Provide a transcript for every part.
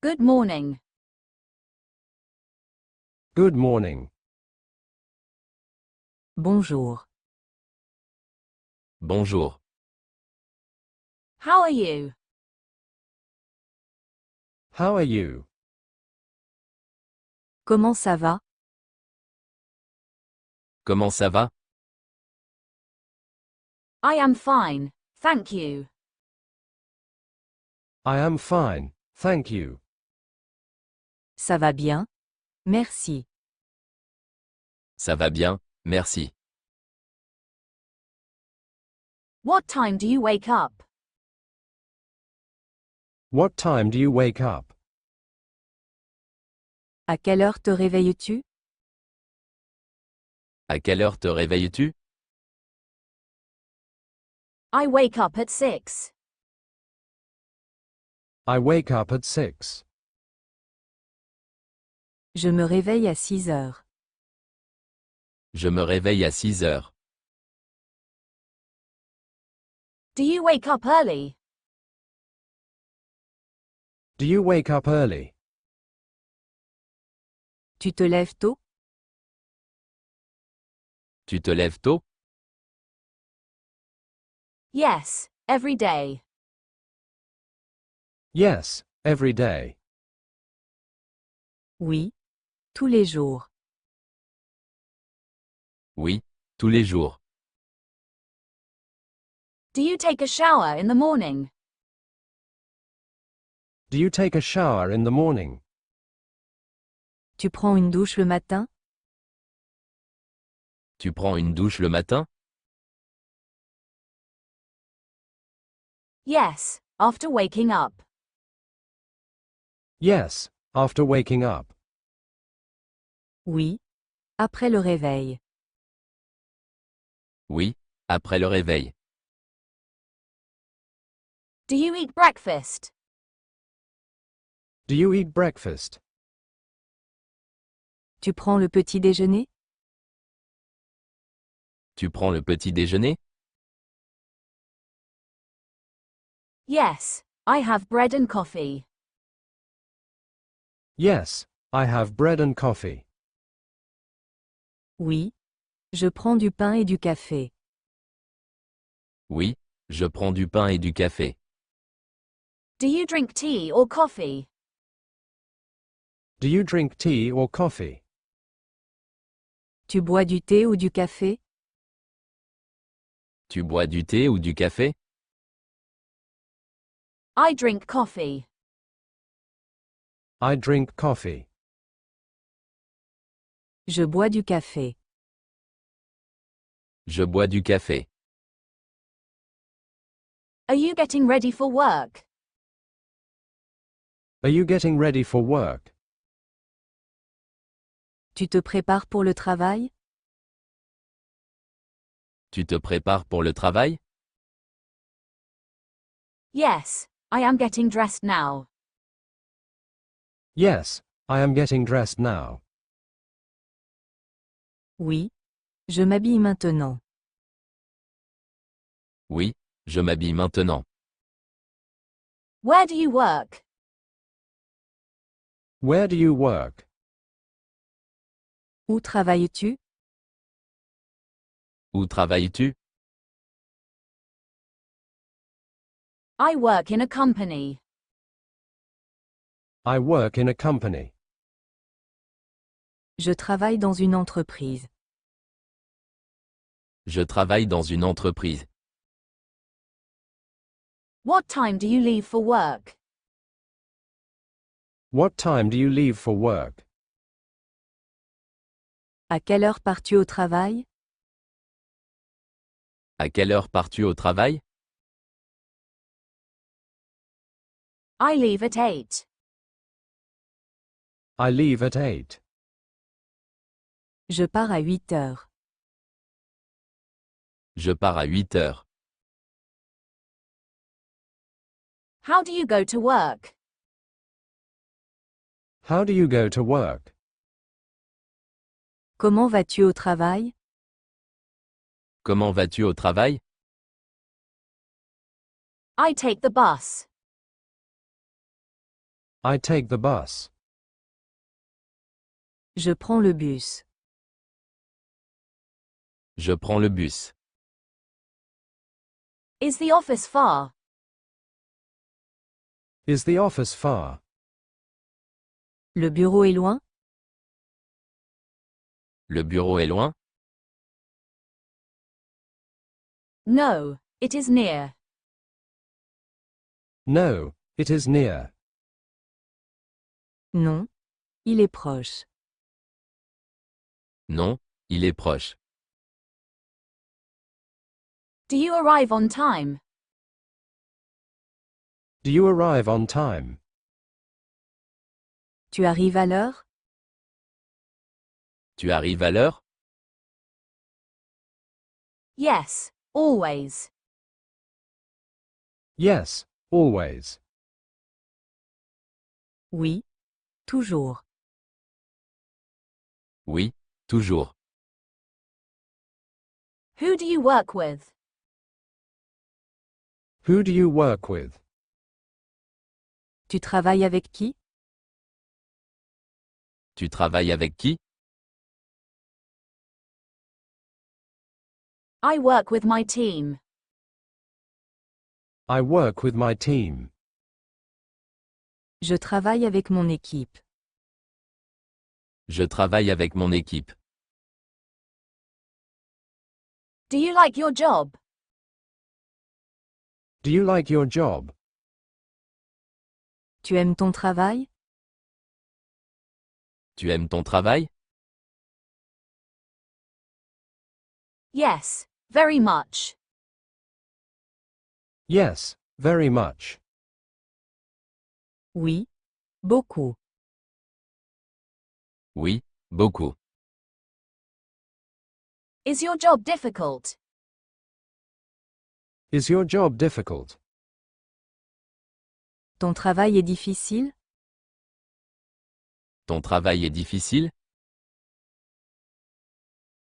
Good morning. Good morning. Bonjour. Bonjour. How are you? How are you? Comment ça va? Comment ça va? I am fine, thank you. I am fine, thank you. Ça va bien? Merci. Ça va bien, merci. What time do you wake up? What time do you wake up? À quelle heure te réveilles-tu? À quelle heure te réveilles-tu? I wake up at 6. I wake up at 6. Je me réveille à 6 heures. Je me réveille à 6 heures. Do you wake up early? Do you wake up early? Tu te lèves tôt? Tu te lèves tôt? Yes, every day. Yes, every day. Oui. Tous les jours. Oui, tous les jours. Do you take a shower in the morning? Do you take a shower in the morning? Tu prends une douche le matin? Tu prends une douche le matin? Yes, after waking up. Yes, after waking up. Oui. Après le réveil. Oui, après le réveil. Do you eat breakfast? Do you eat breakfast? Tu prends le petit déjeuner? Tu prends le petit déjeuner? Yes, I have bread and coffee. Yes, I have bread and coffee. Oui. Je prends du pain et du café. Oui, je prends du pain et du café. Do you drink tea or coffee? Do you drink tea or coffee? Tu bois du thé ou du café? Tu bois du thé ou du café? I drink coffee. I drink coffee. Je bois du café. Je bois du café. Are you getting ready for work? Are you getting ready for work? Tu te prépares pour le travail? Tu te prépares pour le travail? Yes, I am getting dressed now. Yes, I am getting dressed now. Oui. Je m'habille maintenant. Oui, je m'habille maintenant. Where do you work? Where do you work? Où travailles-tu? Où travailles-tu? I work in a company. I work in a company. Je travaille dans une entreprise. Je travaille dans une entreprise. What time do you leave for work? What time do you leave for work? À quelle heure pars-tu au travail? À quelle heure pars-tu au travail? I leave at 8. I leave at 8. Je pars à 8 heures. Je pars à 8 heures. How do you go to work? How do you go to work? Comment vas-tu au travail? Comment vas-tu au travail? I take the bus. I take the bus. Je prends le bus. Je prends le bus. Is the office far? Is the office far? Le bureau est loin? Le bureau est loin? No, it is near. No, it is near. Non, il est proche. Non, il est proche. Do you arrive on time? Do you arrive on time? Tu arrives à l'heure? Tu arrives à l'heure? Yes, always. Yes, always. Oui, toujours. Oui, toujours. Who do you work with? Who do you work with? Tu travailles avec qui? Tu travailles avec qui? I work with my team. I work with my team. Je travaille avec mon équipe. Je travaille avec mon équipe. Do you like your job? Do you like your job? Tu aimes ton travail? Tu aimes ton travail? Yes, very much. Yes, very much. Oui, beaucoup. Oui, beaucoup. Is your job difficult? Is your job difficult? Ton travail est difficile? Ton travail est difficile?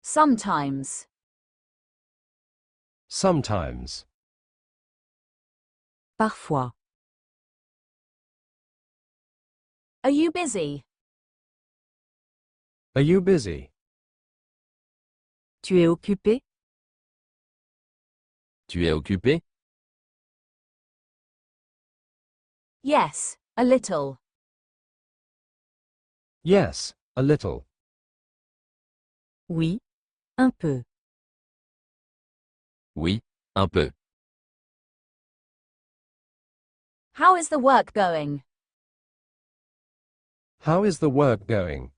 Sometimes. Sometimes. Parfois. Are you busy? Are you busy? Tu es occupé? Tu es occupé? Yes, a little. Yes, a little. Oui, un peu. Oui, un peu. How is the work going? How is the work going?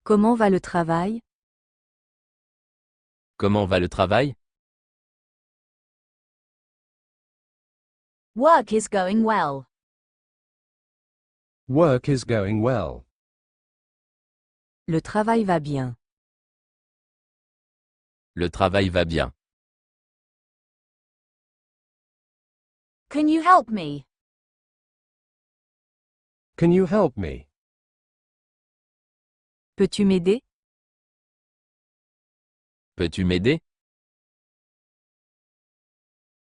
Comment va le travail? Comment va le travail? Work is going well. Work is going well. Le travail va bien. Le travail va bien. Can you help me? Can you help me? Peux-tu m'aider? Peux-tu m'aider?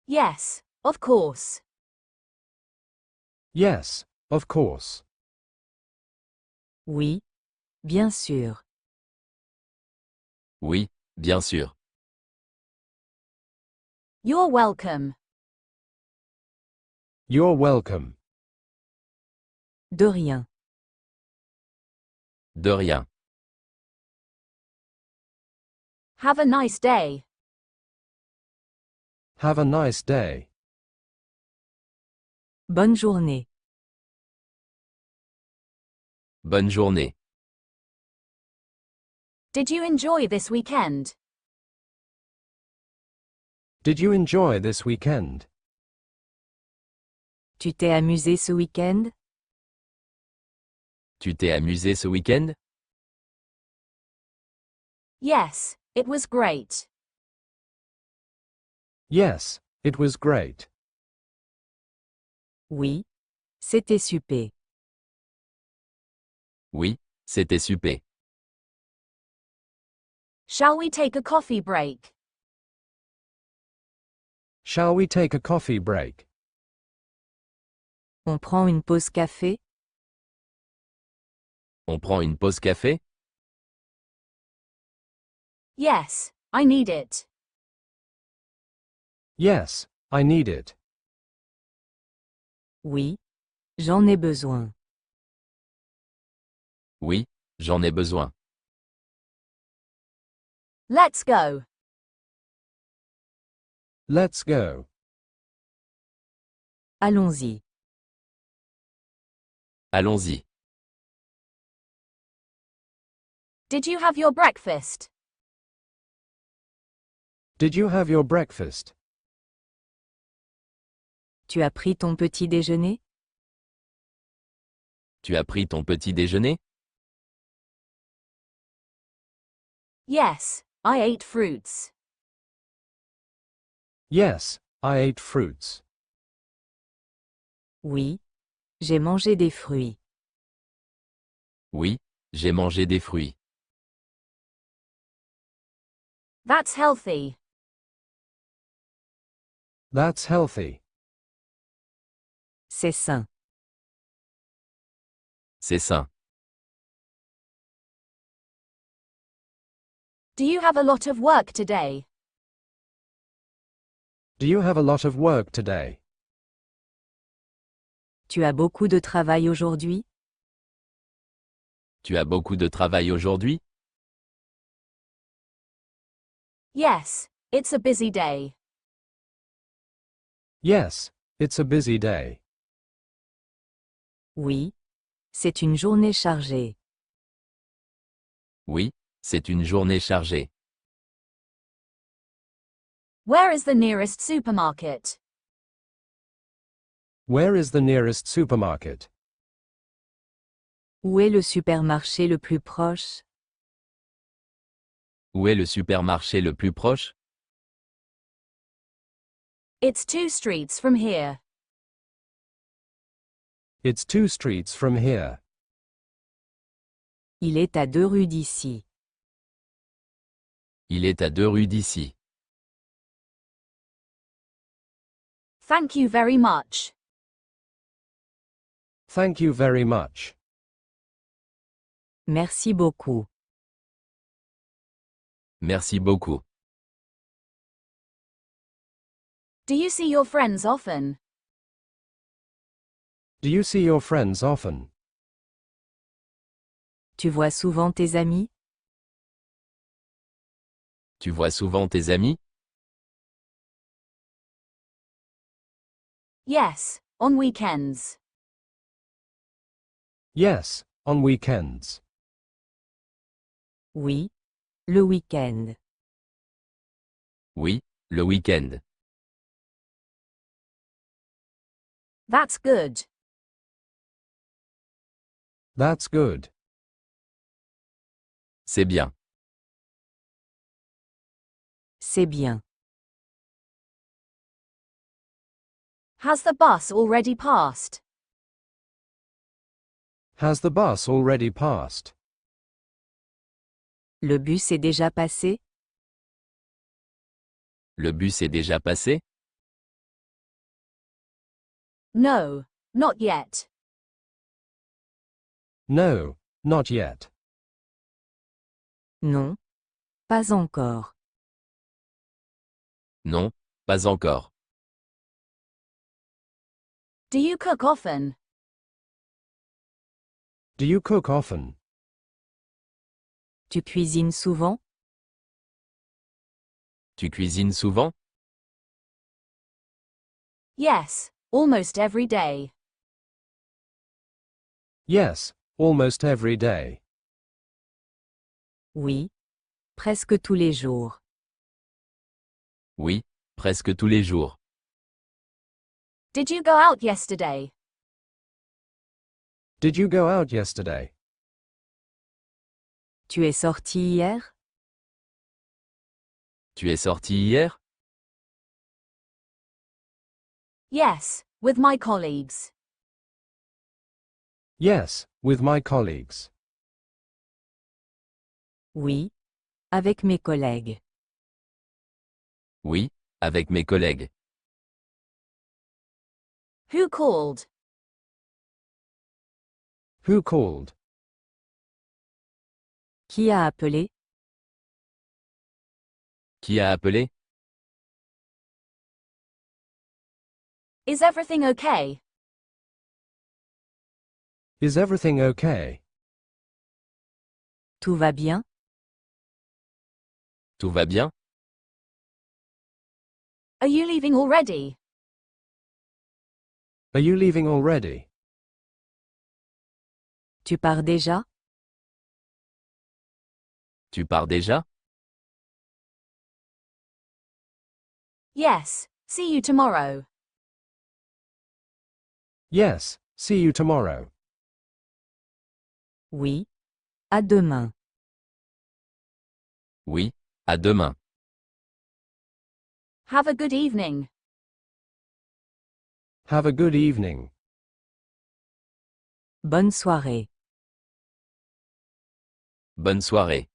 Yes, of course. Yes, of course. Oui, bien sûr. Oui, bien sûr. You're welcome. You're welcome. De rien. De rien. Have a nice day. Have a nice day. Bonne journée. Bonne journée. Did you enjoy this weekend? Did you enjoy this weekend? Tu t'es amusé ce week-end? Tu t'es amusé ce week-end? Yes, it was great. Yes, it was great. Oui, c'était super. Oui, c'était super. Shall we take a coffee break? Shall we take a coffee break? On prend une pause café? On prend une pause café? Yes, I need it. Yes, I need it. Oui, j'en ai besoin. Oui, j'en ai besoin. Let's go. Let's go. Allons-y. Allons-y. Did you have your breakfast? Did you have your breakfast? Tu as pris ton petit déjeuner? Tu as pris ton petit déjeuner? Yes, I ate fruits. Yes, I ate fruits. Oui, j'ai mangé des fruits. Oui, j'ai mangé des fruits. That's healthy. That's healthy. C'est sain. C'est sain. Do you have a lot of work today? Do you have a lot of work today? Tu as beaucoup de travail aujourd'hui? Tu as beaucoup de travail aujourd'hui? Yes, it's a busy day. Yes, it's a busy day. Oui, c'est une journée chargée. Oui, c'est une journée chargée. Where is the nearest supermarket? Where is the nearest supermarket? Où est le supermarché le plus proche? Où est le supermarché le plus proche? It's 2 streets from here. It's 2 streets from here. Il est à 2 rues d'ici. Il est à 2 rues d'ici. Thank you very much. Thank you very much. Merci beaucoup. Merci beaucoup. Do you see your friends often? Do you see your friends often? Tu vois souvent tes amis? Tu vois souvent tes amis? Yes, on weekends. Yes, on weekends. Oui, le week-end. Oui, le week-end. That's good. That's good. C'est bien. C'est bien. Has the bus already passed? Has the bus already passed? Le bus est déjà passé? Le bus est déjà passé? No, not yet. No, not yet. Non, pas encore. Non, pas encore. Do you cook often? Do you cook often? Tu cuisines souvent? Tu cuisines souvent? Yes, almost every day. Yes, almost every day. Oui, presque tous les jours. Oui, presque tous les jours. Did you go out yesterday? Did you go out yesterday? Tu es sorti hier? Tu es sorti hier? Yes, with my colleagues. Yes, with my colleagues. Oui, avec mes collègues. Oui, avec mes collègues. Who called? Who called? Qui a appelé? Qui a appelé? Is everything okay? Is everything okay? Tout va bien? Tout va bien? Are you leaving already? Are you leaving already? Tu pars déjà? Tu pars déjà? Yes, see you tomorrow. Yes, see you tomorrow. Oui. À demain. Oui, à demain. Have a good evening. Have a good evening. Bonne soirée. Bonne soirée.